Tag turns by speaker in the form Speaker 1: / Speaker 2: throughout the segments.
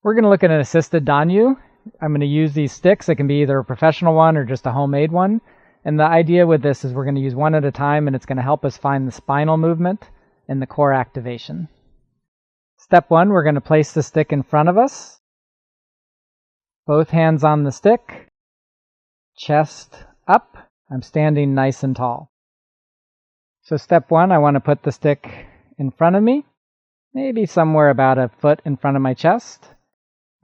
Speaker 1: We're going to look at an assisted danyu. I'm going to use these sticks. It can be either a professional one or just a homemade one. And the idea with this is we're going to use one at a time, and it's going to help us find the spinal movement and the core activation. Step one, we're going to place the stick in front of us. Both hands on the stick. Chest up. I'm standing nice and tall. So step one, I want to put the stick in front of me, maybe somewhere about a foot in front of my chest.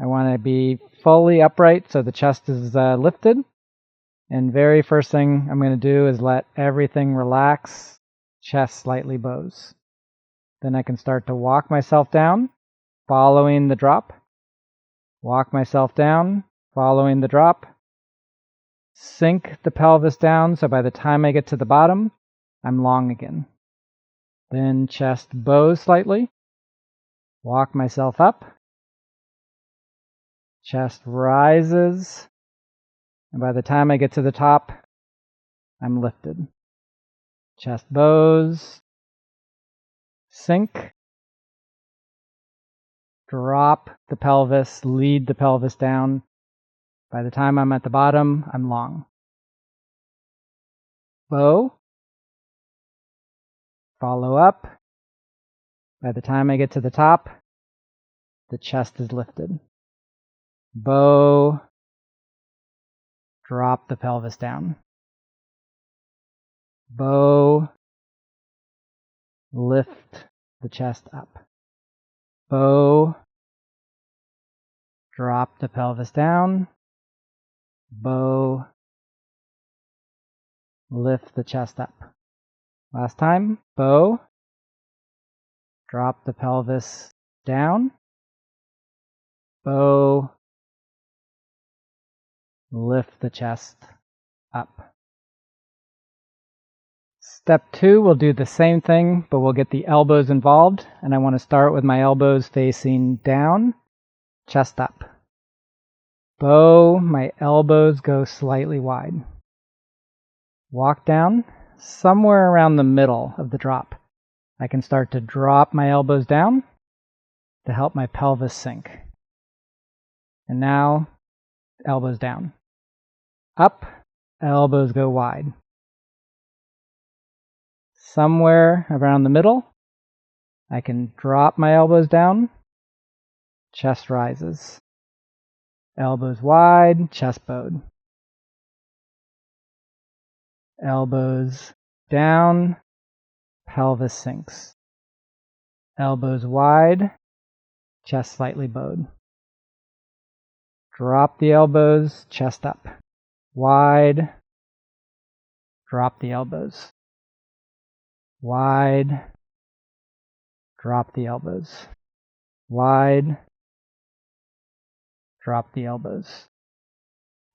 Speaker 1: I want to be fully upright so the chest is lifted. And very first thing I'm going to do is let everything relax, chest slightly bows. Then I can start to walk myself down, following the drop. Walk myself down, following the drop. Sink the pelvis down so by the time I get to the bottom, I'm long again. Then chest bows slightly. Walk myself up. Chest rises. And by the time I get to the top, I'm lifted. Chest bows. Sink. Drop the pelvis, lead the pelvis down. By the time I'm at the bottom, I'm long. Bow. Follow up. By the time I get to the top, the chest is lifted. Bow. Drop the pelvis down. Bow. Lift the chest up. Bow. Drop the pelvis down. Bow. Lift the chest up. Last time. Bow. Drop the pelvis down. Bow. Lift the chest up. Step two, we'll do the same thing, but we'll get the elbows involved. And I want to start with my elbows facing down, chest up. Bow, my elbows go slightly wide. Walk down, somewhere around the middle of the drop. I can start to drop my elbows down to help my pelvis sink. And now, elbows down. Up, elbows go wide. Somewhere around the middle, I can drop my elbows down, chest rises. Elbows wide, chest bowed. Elbows down, pelvis sinks. Elbows wide, chest slightly bowed. Drop the elbows, chest up. Wide, drop the elbows. Wide, drop the elbows. Wide, drop the elbows.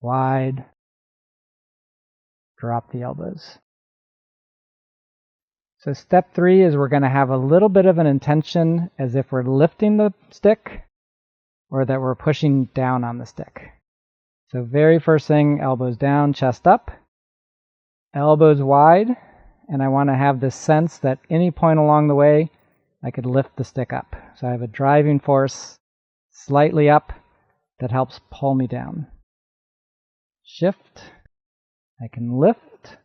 Speaker 1: Wide, drop the elbows. So step three is we're going to have a little bit of an intention as if we're lifting the stick or that we're pushing down on the stick. So very first thing, elbows down, chest up, elbows wide, and I want to have this sense that any point along the way, I could lift the stick up. So I have a driving force slightly up that helps pull me down. Shift, I can lift,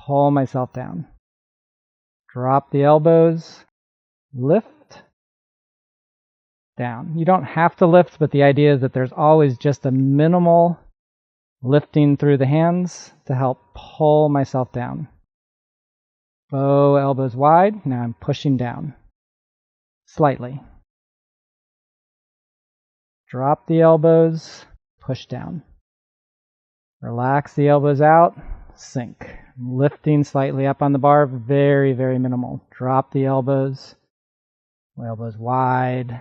Speaker 1: pull myself down. Drop the elbows, lift, down. You don't have to lift, but the idea is that there's always just a minimal lifting through the hands to help pull myself down. Bow, elbows wide. Now I'm pushing down. Slightly. Drop the elbows, push down. Relax the elbows out, sink. Lifting slightly up on the bar, very, very minimal. Drop the elbows wide.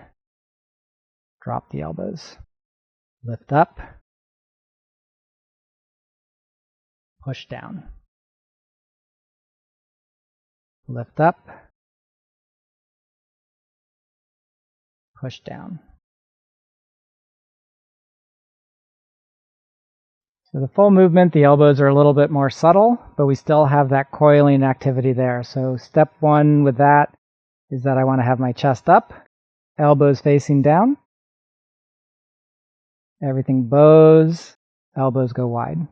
Speaker 1: Drop the elbows. Lift up. Push down. Lift up. Push down. So the full movement, the elbows are a little bit more subtle, but we still have that coiling activity there. So step one with that is that I want to have my chest up. elbows facing down. Everything bows, elbows go wide.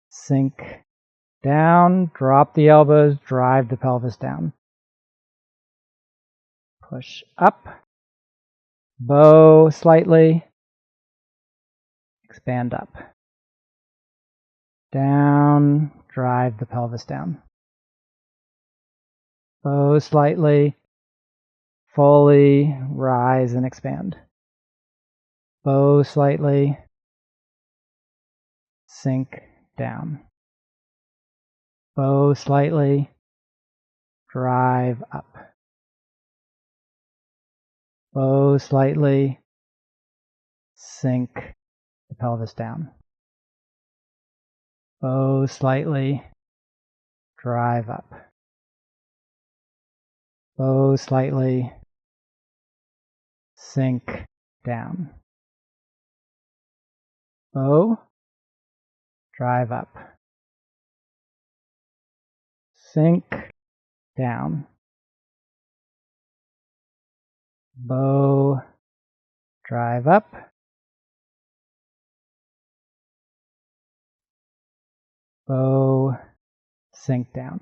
Speaker 1: Sink down, drop the elbows, drive the pelvis down. Push up, bow slightly, expand up. Down, drive the pelvis down. Bow slightly, fully rise and expand. Bow slightly, sink down. Bow slightly, drive up. Bow slightly, sink the pelvis down. Bow slightly, drive up. Bow slightly, sink down. Bow, drive up. Sink down. Bow, drive up. Bow, sink down.